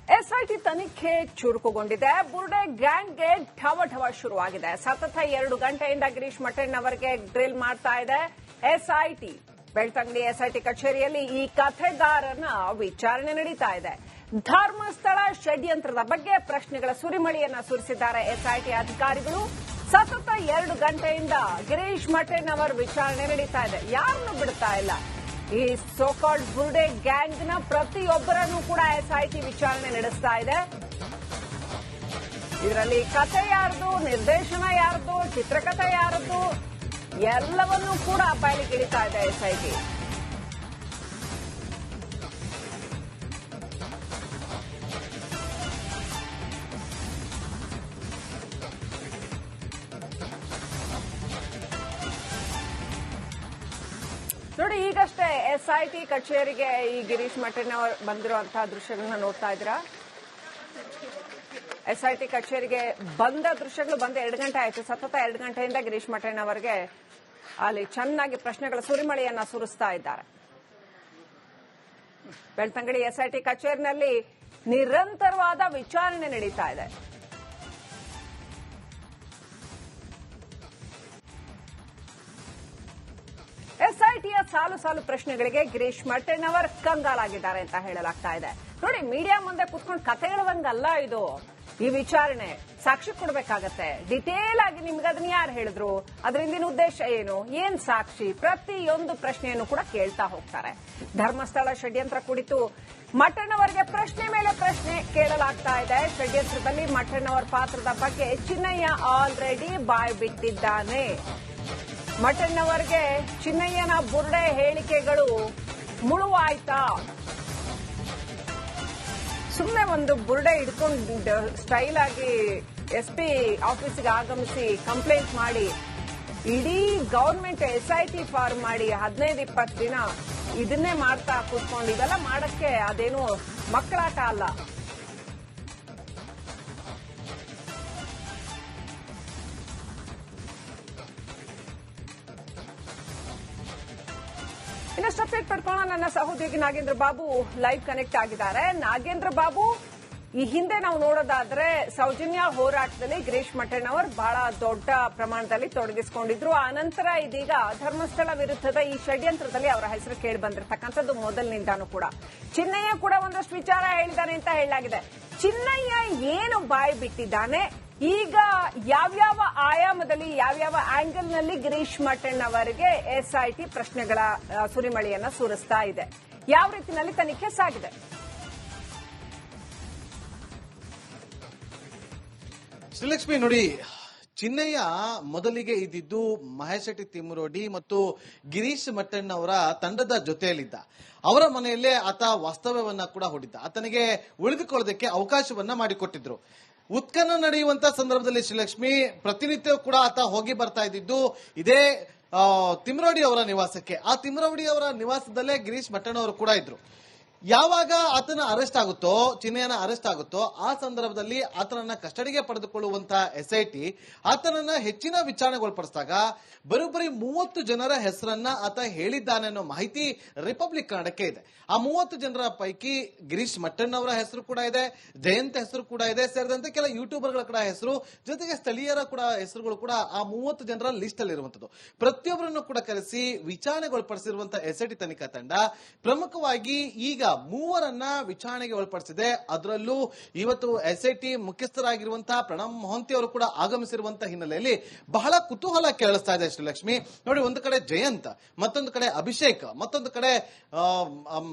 SIT ತನಿಖೆ ಚುರುಕುಗೊಂಡಿದೆ. ಬುರ್ಡೆ ಗ್ಯಾಂಗ್ಗೆ ಢವಢವ ಶುರುವಾಗಿದೆ. ಸತತ 2 ಗಂಟೆಯಿಂದ ಗಿರೀಶ್ ಮಠಣ್ಣವರಿಗೆ ಡ್ರಿಲ್ ಮಾಡ್ತಾ ಇದೆ ಎಸ್ಐಟಿ. ಬೆಳ್ತಂಗಡಿ ಎಸ್ಐಟಿ ಕಚೇರಿಯಲ್ಲಿ ಈ ಕಥೆಗಾರನ ವಿಚಾರಣೆ ನಡೀತಾ ಇದೆ. ಧರ್ಮಸ್ಥಳ ಷಡ್ಯಂತ್ರದ ಬಗ್ಗೆ ಪ್ರಶ್ನೆಗಳ ಸುರಿಮಳೆಯನ್ನ ಸುರಿಸಿದ್ದಾರೆ ಎಸ್ಐಟಿ ಅಧಿಕಾರಿಗಳು. ಸತತ 2 ಗಂಟೆಯಿಂದ ಗಿರೀಶ್ ಮಠಣ್ಣವರ ವಿಚಾರಣೆ ನಡೀತಾ ಇದೆ. ಯಾರನ್ನು ಬಿಡ್ತಾ ಇಲ್ಲ. ಈ ಸೋಕಾಲ್ಡ್ ಬುರ್ಡೆ ಗ್ಯಾಂಗ್ನ ಪ್ರತಿಯೊಬ್ಬರನ್ನು ಕೂಡ ಎಸ್ಐಟಿ ವಿಚಾರಣೆ ನಡೆಸ್ತಾ ಇದೆ. ಇದರಲ್ಲಿ ಕಥೆ ಯಾರದು, ನಿರ್ದೇಶನ ಯಾರದು, ಚಿತ್ರಕಥೆ ಯಾರದು ಎಲ್ಲವನ್ನೂ ಕೂಡ ಬಯಲಿಗಿಳಿತಾ ಇದೆ ಎಸ್ಐಟಿ. ನೋಡಿ, ಈಗಷ್ಟೇ ಎಸ್ಐಟಿ ಕಚೇರಿಗೆ ಈ ಗಿರೀಶ್ ಮಠಣ್ಣವರ್ ಬಂದಿರುವಂತಹ ದೃಶ್ಯಗಳನ್ನ ನೋಡ್ತಾ ಇದ್ದೀರಾ. ಎಸ್ಐಟಿ ಕಚೇರಿಗೆ ಬಂದ ದೃಶ್ಯಗಳು ಬಂದ 2 ಗಂಟೆ ಆಯಿತು. ಸತತ 2 ಗಂಟೆಯಿಂದ ಗಿರೀಶ್ ಮಠಣ್ಣವರಿಗೆ ಅಲ್ಲಿ ಚೆನ್ನಾಗಿ ಪ್ರಶ್ನೆಗಳ ಸುರಿಮಳೆಯನ್ನ ಸುರಿಸ್ತಾ ಇದ್ದಾರೆ. ಬೆಳ್ತಂಗಡಿ ಎಸ್ಐಟಿ ಕಚೇರಿನಲ್ಲಿ ನಿರಂತರವಾದ ವಿಚಾರಣೆ ನಡೀತಾ ಇದೆ. ಎಸ್ಐಟಿಯ ಸಾಲು ಸಾಲು ಪ್ರಶ್ನೆಗಳಿಗೆ ಗಿರೀಶ್ ಮಠಣ್ಣವರ್ ಕಂಗಾಲಾಗಿದ್ದಾರೆ ಅಂತ ಹೇಳಲಾಗ್ತಾ ಇದೆ. ನೋಡಿ, ಮೀಡಿಯಾ ಮುಂದೆ ಕುತ್ಕೊಂಡು ಕತೆ ಹೇಳುವಂಗಲ್ಲ ಇದು. ಈ ವಿಚಾರಣೆ ಸಾಕ್ಷಿ ಕೊಡಬೇಕಾಗತ್ತೆ. ಡಿಟೇಲ್ ಆಗಿ ನಿಮ್ಗೆ ಅದನ್ನ ಯಾರು ಹೇಳಿದ್ರು, ಅದ್ರ ಹಿಂದಿನ ಉದ್ದೇಶ ಏನು, ಏನ್ ಸಾಕ್ಷಿ, ಪ್ರತಿಯೊಂದು ಪ್ರಶ್ನೆಯನ್ನು ಕೂಡ ಕೇಳ್ತಾ ಹೋಗ್ತಾರೆ. ಧರ್ಮಸ್ಥಳ ಷಡ್ಯಂತ್ರ ಕುರಿತು ಮಠಣ್ಣವರಿಗೆ ಪ್ರಶ್ನೆ ಮೇಲೆ ಪ್ರಶ್ನೆ ಕೇಳಲಾಗ್ತಾ ಇದೆ. ಷಡ್ಯಂತ್ರದಲ್ಲಿ ಮಠಣ್ಣವರ ಪಾತ್ರದ ಬಗ್ಗೆ ಚಿನ್ನಯ್ಯ ಆಲ್ರೆಡಿ ಬಾಯ್ ಬಿಟ್ಟಿದ್ದಾನೆ. ಮಠಣ್ಣವರಿಗೆ ಚಿನ್ನಯ್ಯನ ಬುರ್ಡೆ ಹೇಳಿಕೆಗಳು ಮುಳುವಾಯ್ತಾ? ಸುಮ್ಮನೆ ಒಂದು ಬುರ್ಡೆ ಹಿಡ್ಕೊಂಡು ಸ್ಟೈಲ್ ಆಗಿ ಎಸ್ಪಿ ಆಫೀಸ್ಗೆ ಆಗಮಿಸಿ ಕಂಪ್ಲೇಂಟ್ ಮಾಡಿ ಇಡೀ ಗವರ್ಮೆಂಟ್ ಎಸ್ಐಟಿ ಫಾರ್ಮ್ ಮಾಡಿ 15-20 ದಿನ ಇದನ್ನೇ ಮಾಡ್ತಾ ಕೂತ್ಕೊಂಡು ಇದೆಲ್ಲ ಮಾಡಕ್ಕೆ ಅದೇನು ಮಕ್ಕಳಾಟ ಅಲ್ಲ. ಇನ್ನಷ್ಟು ಅಪ್ಡೇಟ್ ಪಡ್ಕೊಳ್ಳೋಣ. ನನ್ನ ಸಹೋದ್ಯೋಗಿ ನಾಗೇಂದ್ರ ಬಾಬು ಲೈವ್ ಕನೆಕ್ಟ್ ಆಗಿದ್ದಾರೆ. ನಾಗೇಂದ್ರ ಬಾಬು, ಈ ಹಿಂದೆ ನಾವು ನೋಡೋದಾದ್ರೆ ಸೌಜನ್ಯ ಹೋರಾಟದಲ್ಲಿ ಗಿರೀಶ್ ಮಠಣ್ಣವರ್ ಬಹಳ ದೊಡ್ಡ ಪ್ರಮಾಣದಲ್ಲಿ ತೊಡಗಿಸಿಕೊಂಡಿದ್ರು. ಆನಂತರ ಇದೀಗ ಧರ್ಮಸ್ಥಳ ವಿರುದ್ಧದ ಈ ಷಡ್ಯಂತ್ರದಲ್ಲಿ ಅವರ ಹೆಸರು ಕೇಳಿ ಬಂದಿರತಕ್ಕಂಥದ್ದು ಮೊದಲಿನಿಂದಾನು ಕೂಡ. ಚಿನ್ನಯ್ಯ ಕೂಡ ಒಂದಷ್ಟು ವಿಚಾರ ಹೇಳಿದ್ದಾನೆ ಅಂತ ಹೇಳಲಾಗಿದೆ. ಚಿನ್ನಯ್ಯ ಏನು ಬಾಯಿ ಬಿಟ್ಟಿದ್ದಾನೆ, ಈಗ ಯಾವ್ಯಾವ ಆಯಾಮದಲ್ಲಿ ಯಾವ್ಯಾವ ಆಂಗಲ್ನಲ್ಲಿ ಗಿರೀಶ್ ಮಠಣ್ಣವರಿಗೆ ಎಸ್ಐಟಿ ಪ್ರಶ್ನೆಗಳ ಸುರಿಮಳೆಯನ್ನ ಸುರಿಸ್ತಾ ಇದೆ, ಯಾವ ರೀತಿಯಲ್ಲಿ ತನಿಖೆ ಸಾಗಿದೆ? ಶ್ರೀಲಕ್ಷ್ಮಿ, ನೋಡಿ, ಚಿನ್ನಯ್ಯ ಮೊದಲಿಗೆ ಇದ್ದಿದ್ದು ಮಹೇಶ್ ಶೆಟ್ಟಿ ತಿಮ್ಮರೋಡಿ ಮತ್ತು ಗಿರೀಶ್ ಮಠಣ್ಣವರ ತಂಡದ ಜೊತೆಯಲ್ಲಿದ್ದ. ಅವರ ಮನೆಯಲ್ಲೇ ಆತ ವಾಸ್ತವ್ಯವನ್ನ ಕೂಡ ಹೂಡಿದ್ದ. ಆತನಿಗೆ ಉಳಿದುಕೊಳ್ಳೋದಕ್ಕೆ ಅವಕಾಶವನ್ನ ಮಾಡಿಕೊಟ್ಟಿದ್ರು. ಉತ್ಖನನ ನಡೆಯುವಂತ ಸಂದರ್ಭದಲ್ಲಿ ಶ್ರೀಲಕ್ಷ್ಮಿ ಪ್ರತಿನಿತ್ಯ ಕೂಡ ಆತ ಹೋಗಿ ಬರ್ತಾ ಇದ್ದಿದ್ದು ಇದೇ ತಿಮ್ಮರೋಡಿ ಅವರ ನಿವಾಸಕ್ಕೆ. ಆ ತಿಮ್ಮರೋಡಿ ಅವರ ನಿವಾಸದಲ್ಲೇ ಗಿರೀಶ್ ಮಠಣ್ಣವರು ಕೂಡ ಇದ್ರು. ಯಾವಾಗ ಆತನ ಅರೆಸ್ಟ್ ಆಗುತ್ತೋ, ಚಿನ್ನಯ್ಯನ ಅರೆಸ್ಟ್ ಆಗುತ್ತೋ, ಆ ಸಂದರ್ಭದಲ್ಲಿ ಆತನನ್ನ ಕಸ್ಟಡಿಗೆ ಪಡೆದುಕೊಳ್ಳುವಂತ ಎಸ್ಐಟಿ ಆತನನ್ನ ಹೆಚ್ಚಿನ ವಿಚಾರಣೆಗೊಳಪಡಿಸಿದಾಗ ಬರೋಬ್ಬರಿ 30 ಜನರ ಹೆಸರನ್ನ ಆತ ಹೇಳಿದ್ದಾನೆ ಅನ್ನೋ ಮಾಹಿತಿ ರಿಪಬ್ಲಿಕ್ ಕನ್ನಡಕ್ಕೆ ಇದೆ. ಆ 30 ಜನರ ಪೈಕಿ ಗಿರೀಶ್ ಮಠಣ್ಣವರ ಹೆಸರು ಕೂಡ ಇದೆ, ಜಯಂತ್ ಹೆಸರು ಕೂಡ ಇದೆ, ಸೇರಿದಂತೆ ಕೆಲ ಯೂಟ್ಯೂಬರ್ಗಳ ಕೂಡ ಹೆಸರು, ಜೊತೆಗೆ ಸ್ಥಳೀಯರ ಕೂಡ ಹೆಸರುಗಳು ಕೂಡ ಆ 30 ಜನರ ಲಿಸ್ಟ್ ಅಲ್ಲಿ ಇರುವಂತದ್ದು. ಪ್ರತಿಯೊಬ್ಬರನ್ನು ಕೂಡ ಕರೆಸಿ ವಿಚಾರಣೆಗೊಳಪಡಿಸಿರುವಂತಹ ಎಸ್ಐಟಿ ತನಿಖಾ ತಂಡ ಪ್ರಮುಖವಾಗಿ ಈಗ 3 ವಿಚಾರಣೆಗೆ ಒಳಪಡಿಸಿದೆ. ಅದರಲ್ಲೂ ಇವತ್ತು ಎಸ್ಐಟಿ ಮುಖ್ಯಸ್ಥರಾಗಿರುವಂತಹ ಪ್ರಣಬ್ ಮೊಹಂತಿ ಅವರು ಕೂಡ ಆಗಮಿಸಿರುವಂತಹ ಹಿನ್ನೆಲೆಯಲ್ಲಿ ಬಹಳ ಕುತೂಹಲ ಕೇಳಿಸ್ತಾ ಇದೆ ಶ್ರೀಲಕ್ಷ್ಮಿ. ನೋಡಿ, ಒಂದು ಕಡೆ ಜಯಂತ್, ಮತ್ತೊಂದು ಕಡೆ ಅಭಿಷೇಕ್, ಮತ್ತೊಂದು ಕಡೆ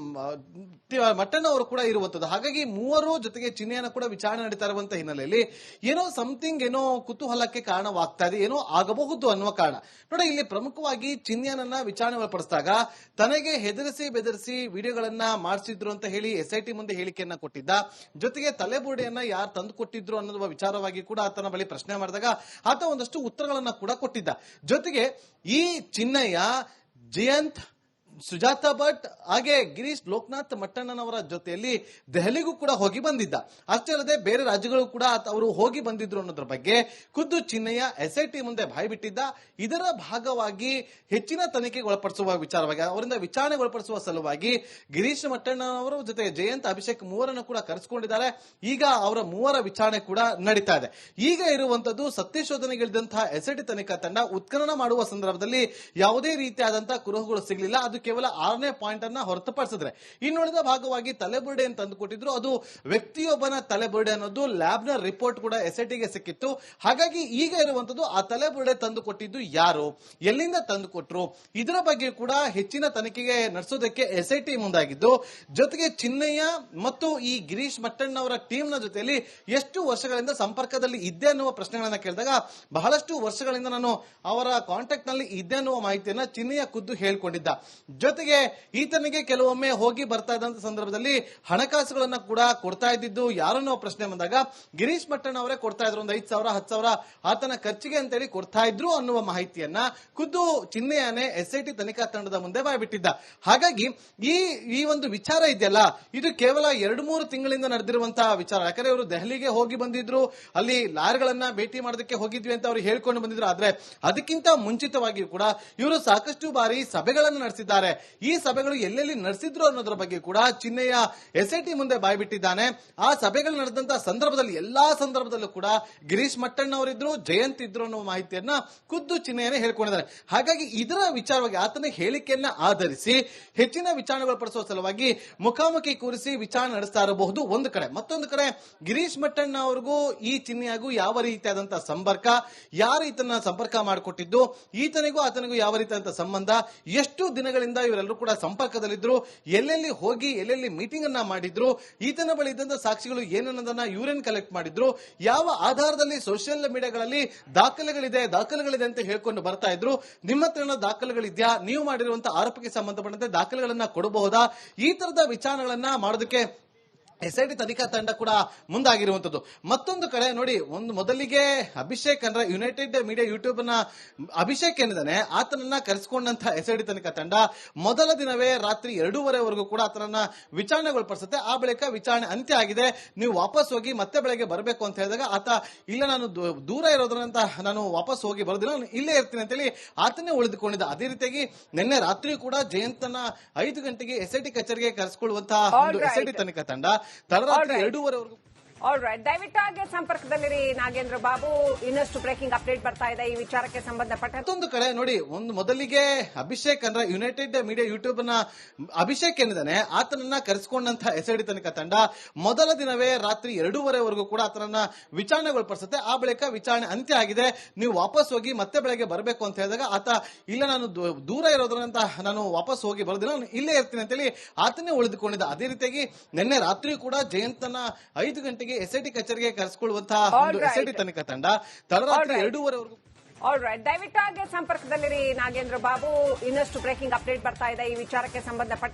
ಮಠಣ್ಣವರು ಕೂಡ ಇರುವಂತದ್ದು. ಹಾಗಾಗಿ 3 ಜೊತೆಗೆ ಚಿನ್ನಯ್ಯನ ಕೂಡ ವಿಚಾರಣೆ ನಡೀತಾ ಇರುವಂತಹ ಹಿನ್ನೆಲೆಯಲ್ಲಿ ಏನೋ ಸಮಥಿಂಗ್ ಏನೋ ಕುತೂಹಲಕ್ಕೆ ಕಾರಣವಾಗ್ತಾ ಇದೆ, ಏನೋ ಆಗಬಹುದು ಅನ್ನುವ ಕಾರಣ. ನೋಡಿ, ಇಲ್ಲಿ ಪ್ರಮುಖವಾಗಿ ಚಿನ್ನಯ್ಯನನ್ನ ವಿಚಾರಣೆ ಒಳಪಡಿಸಿದಾಗ ತನಗೆ ಹೆದರಿಸಿ ಬೆದರಿಸಿ ವಿಡಿಯೋಗಳನ್ನ ಮಾಡಿಸಿದ್ರು ಅಂತ ಹೇಳಿ ಎಸ್ಐಟಿ ಮುಂದೆ ಹೇಳಿಕೆಯನ್ನ ಕೊಟ್ಟಿದ್ದ. ಜೊತೆಗೆ ತಲೆಬುರುಡೆಯನ್ನ ಯಾರು ತಂದು ಕೊಟ್ಟಿದ್ರು ಅನ್ನೋದು ವಿಚಾರವಾಗಿ ಕೂಡ ಆತನ ಬಳಿ ಪ್ರಶ್ನೆ ಮಾಡಿದಾಗ ಆತ ಒಂದಷ್ಟು ಉತ್ತರಗಳನ್ನ ಕೂಡ ಕೊಟ್ಟಿದ್ದ. ಜೊತೆಗೆ ಈ ಚಿನ್ನಯ್ಯ, ಜಯಂತ್ ಸುಜಾತಾ ಭಟ್ ಹಾಗೆ ಗಿರೀಶ್ ಲೋಕನಾಥ್ ಮಟ್ಟಣ್ಣನವರ ಜೊತೆಯಲ್ಲಿ ದೆಹಲಿಗೂ ಕೂಡ ಹೋಗಿ ಬಂದಿದ್ದ. ಅಷ್ಟೇ ಅಲ್ಲದೆ ಬೇರೆ ರಾಜ್ಯಗಳು ಕೂಡ ಅವರು ಹೋಗಿ ಬಂದಿದ್ರು ಅನ್ನೋದ್ರ ಬಗ್ಗೆ ಖುದ್ದು ಚಿನ್ನಯ್ಯ ಎಸ್ಐಟಿ ಮುಂದೆ ಬಾಯ್ಬಿಟ್ಟಿದ್ದ. ಇದರ ಭಾಗವಾಗಿ ಹೆಚ್ಚಿನ ತನಿಖೆಗೆ ಒಳಪಡಿಸುವ ವಿಚಾರವಾಗಿ ಅವರಿಂದ ವಿಚಾರಣೆಗೆ ಒಳಪಡಿಸುವ ಸಲುವಾಗಿ ಗಿರೀಶ್ ಮಟ್ಟಣ್ಣನವರ ಜೊತೆ ಜಯಂತ್ ಅಭಿಷೇಕ್ ಮೂವರನ್ನು ಕೂಡ ಕರೆಸಿಕೊಂಡಿದ್ದಾರೆ. ಈಗ ಅವರ ಮೂವರ ವಿಚಾರಣೆ ಕೂಡ ನಡೀತಾ ಇದೆ. ಈಗ ಇರುವಂತದ್ದು ಸತ್ಯಶೋಧನೆಗಿಳಿದಂತಹ ಎಸ್ಐಟಿ ತನಿಖಾ ತಂಡ ಉತ್ಖನನ ಮಾಡುವ ಸಂದರ್ಭದಲ್ಲಿ ಯಾವುದೇ ರೀತಿಯಾದಂತಹ ಕುರುಹುಗಳು ಸಿಗಲಿಲ್ಲ. ಅದು ಕೇವಲ 6ನೇ ಪಾಯಿಂಟ್ ಅನ್ನ ಹೊರತುಪಡಿಸಿದ್ರೆ ಇನ್ನುಳಿದ ಭಾಗವಾಗಿ ತಲೆಬುರುಡೆ ಅಂತ ಅಂದುಕೊಟ್ಟಿದ್ರು. ಅದು ವ್ಯಕ್ತಿಯೊಬ್ಬನ ತಲೆಬುರುಡೆ ಅನ್ನೋದು ಲ್ಯಾಬ್ ನ ರಿಪೋರ್ಟ್ ಕೂಡ ಎಸ್ಐಟಿಗೆ ಸಿಕ್ಕಿತ್ತು. ಹಾಗಾಗಿ ಈಗ ಇರುವಂತದ್ದು ಆ ತಲೆಬುರುಡೆ ತಂದು ಕೊಟ್ಟಿದ್ದು ಯಾರು, ಎಲ್ಲಿಂದ ತಂದು ಕೊಟ್ರು, ಇದರ ಬಗ್ಗೆ ಕೂಡ ಹೆಚ್ಚಿನ ತನಿಖೆಗೆ ನಡೆಸೋದಕ್ಕೆ ಎಸ್ಐಟಿ ಮುಂದಾಗಿದ್ದು. ಜೊತೆಗೆ ಚಿನ್ನಯ್ಯ ಮತ್ತು ಈ ಗಿರೀಶ್ ಮಟ್ಟಣ್ಣವರ ಟೀಮ್ ನ ಜೊತೆಯಲ್ಲಿ ಎಷ್ಟು ವರ್ಷಗಳಿಂದ ಸಂಪರ್ಕದಲ್ಲಿ ಇದ್ದೆ ಅನ್ನುವ ಪ್ರಶ್ನೆಗಳನ್ನ ಕೇಳಿದಾಗ ಬಹಳಷ್ಟು ವರ್ಷಗಳಿಂದ ನಾನು ಅವರ ಕಾಂಟ್ಯಾಕ್ಟ್ ನಲ್ಲಿ ಇದ್ದೆ ಅನ್ನುವ ಮಾಹಿತಿಯನ್ನ ಚಿನ್ನಯ್ಯ ಖುದ್ದು ಹೇಳ್ಕೊಂಡಿದ್ದ. ಜೊತೆಗೆ ಈತನಿಗೆ ಕೆಲವೊಮ್ಮೆ ಹೋಗಿ ಬರ್ತಾ ಇದ್ದಂತ ಸಂದರ್ಭದಲ್ಲಿ ಹಣಕಾಸುಗಳನ್ನ ಕೂಡ ಕೊಡ್ತಾ ಇದ್ದಿದ್ದು ಯಾರನ್ನೋ ಪ್ರಶ್ನೆ ಬಂದಾಗ ಗಿರೀಶ್ ಮಟ್ಟಣ್ಣ ಅವರೇ ಕೊಡ್ತಾ ಇದ್ರು. ಒಂದು 5,000 10,000 ಆತನ ಖರ್ಚಿಗೆ ಅಂತೇಳಿ ಕೊಡ್ತಾ ಇದ್ರು ಅನ್ನುವ ಮಾಹಿತಿಯನ್ನ ಖುದ್ದು ಚಿನ್ನಯ್ಯನೇ ಎಸ್ಐಟಿ ತನಿಖಾ ತಂಡದ ಮುಂದೆ ಬಾಯ್ಬಿಟ್ಟಿದ್ದ. ಹಾಗಾಗಿ ಈ ಒಂದು ವಿಚಾರ ಇದೆಯಲ್ಲ, ಇದು ಕೇವಲ 2-3 ತಿಂಗಳಿಂದ ನಡೆದಿರುವಂತಹ ವಿಚಾರ. ಯಾಕಂದ್ರೆ ಇವರು ದೆಹಲಿಗೆ ಹೋಗಿ ಬಂದಿದ್ರು, ಅಲ್ಲಿ ಲಾರ್ಗಳನ್ನ ಭೇಟಿ ಮಾಡೋದಕ್ಕೆ ಹೋಗಿದ್ವಿ ಅಂತ ಅವರು ಹೇಳ್ಕೊಂಡು ಬಂದಿದ್ರು. ಆದ್ರೆ ಅದಕ್ಕಿಂತ ಮುಂಚಿತವಾಗಿಯೂ ಕೂಡ ಇವರು ಸಾಕಷ್ಟು ಬಾರಿ ಸಭೆಗಳನ್ನು ನಡೆಸಿದ್ದಾರೆ. ಈ ಸಭೆಗಳು ಎಲ್ಲೆಲ್ಲಿ ನಡೆಸಿದ್ರು ಅನ್ನೋದ್ರ ಬಗ್ಗೆ ಕೂಡ ಚಿನ್ನಯ್ಯ ಎಸ್ಐಟಿ ಮುಂದೆ ಬಾಯ್ಬಿಟ್ಟಿದ್ದಾನೆ. ಆ ಸಭೆಗಳು ನಡೆದಂತಹ ಸಂದರ್ಭದಲ್ಲಿ ಎಲ್ಲಾ ಸಂದರ್ಭದಲ್ಲೂ ಕೂಡ ಗಿರೀಶ್ ಮಟ್ಟಣ್ಣ ಅವರಿದ್ರು, ಜಯಂತ್ ಇದ್ರು ಅನ್ನೋ ಮಾಹಿತಿಯನ್ನ ಖುದ್ದು ಚಿನ್ನಯ್ಯನೇ ಹೇಳ್ಕೊಂಡಿದ್ದಾರೆ. ಹಾಗಾಗಿ ಇದರ ವಿಚಾರವಾಗಿ ಆತನ ಹೇಳಿಕೆಯನ್ನ ಆಧರಿಸಿ ಹೆಚ್ಚಿನ ವಿಚಾರಣೆಗಳು ಪಡಿಸುವ ಸಲುವಾಗಿ ಮುಖಾಮುಖಿ ಕೂರಿಸಿ ವಿಚಾರಣೆ ನಡೆಸ್ತಾ ಇರಬಹುದು ಒಂದು ಕಡೆ. ಮತ್ತೊಂದು ಕಡೆ ಗಿರೀಶ್ ಮಟ್ಟಣ್ಣ ಅವ್ರಿಗೂ ಈ ಚಿನ್ನಯ್ಯಗೂ ಯಾವ ರೀತಿಯಾದಂತಹ ಸಂಪರ್ಕ, ಯಾರು ಈತನ ಸಂಪರ್ಕ ಮಾಡಿಕೊಟ್ಟಿದ್ದು, ಈತನಿಗೂ ಆತನಿಗೂ ಯಾವ ರೀತಿಯಾದಂತಹ ಸಂಬಂಧ, ಎಷ್ಟು ದಿನಗಳಿಂದ ಇವರೆಲ್ಲರೂ ಕೂಡ ಸಂಪರ್ಕದಲ್ಲಿದ್ರು, ಎಲ್ಲೆಲ್ಲಿ ಹೋಗಿ ಎಲ್ಲೆಲ್ಲಿ ಮೀಟಿಂಗ್ ಅನ್ನ ಮಾಡಿದ್ರು, ಈತನ ಬಳಿ ಇದ್ದಂತಹ ಸಾಕ್ಷಿಗಳು ಏನನ್ನೋದನ್ನ ಇವರೇನ್ ಕಲೆಕ್ಟ್ ಮಾಡಿದ್ರು, ಯಾವ ಆಧಾರದಲ್ಲಿ ಸೋಷಿಯಲ್ ಮೀಡಿಯಾಗಳಲ್ಲಿ ದಾಖಲೆಗಳಿದೆ ಅಂತ ಹೇಳ್ಕೊಂಡು ಬರ್ತಾ ಇದ್ರು. ನಿಮ್ಮ ಹತ್ರ ದಾಖಲೆಗಳಿದ್ಯಾ, ನೀವು ಮಾಡಿರುವಂತಹ ಆರೋಪಕ್ಕೆ ಸಂಬಂಧಪಟ್ಟಂತೆ ದಾಖಲೆಗಳನ್ನ ಕೊಡಬಹುದಾ, ಈ ತರದ ವಿಚಾರಣೆಗಳನ್ನ ಮಾಡೋದಕ್ಕೆ ಎಸ್ಐಟಿ ತನಿಖಾ ತಂಡ ಕೂಡ ಮುಂದಾಗಿರುವಂತದ್ದು. ಮತ್ತೊಂದು ಕಡೆ ನೋಡಿ, ಒಂದು ಮೊದಲಿಗೆ ಅಭಿಷೇಕ್ ಅಂದ್ರೆ ಯುನೈಟೆಡ್ ಮೀಡಿಯಾ ಯೂಟ್ಯೂಬ್ ನ ಅಭಿಷೇಕ್ ಏನಿದ್ದಾನೆ ಆತನನ್ನ ಕರೆಸಿಕೊಂಡಂತಹ ಎಸ್ಐಟಿ ತನಿಖಾ ತಂಡ ಮೊದಲ ದಿನವೇ ರಾತ್ರಿ 2:30ವರೆಗೂ ಕೂಡ ಆತನನ್ನ ವಿಚಾರಣೆಗೊಳಪಡಿಸುತ್ತೆ. ಆ ಬಳಿಕ ವಿಚಾರಣೆ ಅಂತ್ಯ ಆಗಿದೆ, ನೀವು ವಾಪಸ್ ಹೋಗಿ ಮತ್ತೆ ಬೆಳಗ್ಗೆ ಬರಬೇಕು ಅಂತ ಹೇಳಿದಾಗ ಆತ ಇಲ್ಲ, ನಾನು ದೂರ ಇರೋದ್ರಂತ ನಾನು ವಾಪಸ್ ಹೋಗಿ ಬರೋದಿಲ್ಲ, ನಾನು ಇಲ್ಲೇ ಇರ್ತೀನಿ ಅಂತೇಳಿ ಆತನೇ ಉಳಿದುಕೊಂಡಿದ್ದ. ಅದೇ ರೀತಿಯಾಗಿ ನಿನ್ನೆ ರಾತ್ರಿ ಕೂಡ ಜಯಂತನ 5 ಗಂಟೆಗೆ ಎಸ್ಐಟಿ ಕಚೇರಿಗೆ ಕರೆಸಿಕೊಳ್ಳುವಂತಹ ಒಂದು ಎಸ್ಐಟಿ ತನಿಖಾ ತಂಡ ತಡರಾತ್ರಿ 2:30ವರೆಗೂ. ಆಲ್ರೈಟ್, ದಯವಿಟ್ಟಾಗಿ ಸಂಪರ್ಕದಲ್ಲಿರಿ ನಾಗೇಂದ್ರ ಬಾಬು. ಇನ್ನಷ್ಟು ಬ್ರೇಕಿಂಗ್ ಅಪ್ಡೇಟ್ ಬರ್ತಾ ಇದೆ ಈ ವಿಚಾರಕ್ಕೆ ಸಂಬಂಧಪಟ್ಟ. ಮತ್ತೊಂದು ಕಡೆ ನೋಡಿ, ಒಂದು ಮೊದಲಿಗೆ ಅಭಿಷೇಕ್ ಅಂದ್ರೆ ಯುನೈಟೆಡ್ ಮೀಡಿಯಾ ಯೂಟ್ಯೂಬ್ ನ ಅಭಿಷೇಕ್ ಏನಿದ್ದಾನೆ ಆತನನ್ನ ಕರೆಸಿಕೊಂಡಂತಹ ಎಸ್ಐಟಿ ತನಿಖಾ ತಂಡ ಮೊದಲ ದಿನವೇ ರಾತ್ರಿ 2:30ವರೆಗೂ ಕೂಡ ಆತನನ್ನ ವಿಚಾರಣೆಗೊಳಪಡಿಸುತ್ತೆ. ಆ ಬಳಿಕ ವಿಚಾರಣೆ ಅಂತ್ಯ ಆಗಿದೆ, ನೀವು ವಾಪಸ್ ಹೋಗಿ ಮತ್ತೆ ಬೆಳಗ್ಗೆ ಬರಬೇಕು ಅಂತ ಹೇಳಿದಾಗ ಆತ ಇಲ್ಲ, ನಾನು ದೂರ ಇರೋದ್ರಂತ ನಾನು ವಾಪಸ್ ಹೋಗಿ ಬರೋದಿಲ್ಲ, ನಾನು ಇಲ್ಲೇ ಇರ್ತೀನಿ ಅಂತೇಳಿ ಆತನೇ ಉಳಿದುಕೊಂಡಿದ್ದ. ಅದೇ ರೀತಿಯಾಗಿ ನಿನ್ನೆ ರಾತ್ರಿ ಕೂಡ ಜಯಂತನ 5 ಗಂಟೆಗೆ ಎಸ್ಐಟಿ ಕಚೇರಿಗೆ ಕರೆಸಿಕೊಳ್ಳುವಂತಹ ಒಂದು ಎಸ್ಐಟಿ ತನಿಖಾ ತಂಡ ತಡರಾತ್ರಿ 2:30ವರೆಗೂ. ಆಲ್ರೈಟ್, ದಯವಿಟ್ಟಾಗಿ ಸಂಪರ್ಕದಲ್ಲಿರಿ ನಾಗೇಂದ್ರ ಬಾಬು. ಇನ್ನಷ್ಟು ಬ್ರೇಕಿಂಗ್ ಅಪ್ಡೇಟ್ ಬರ್ತಾ ಇದೆ ಈ ವಿಚಾರಕ್ಕೆ ಸಂಬಂಧಪಟ್ಟ.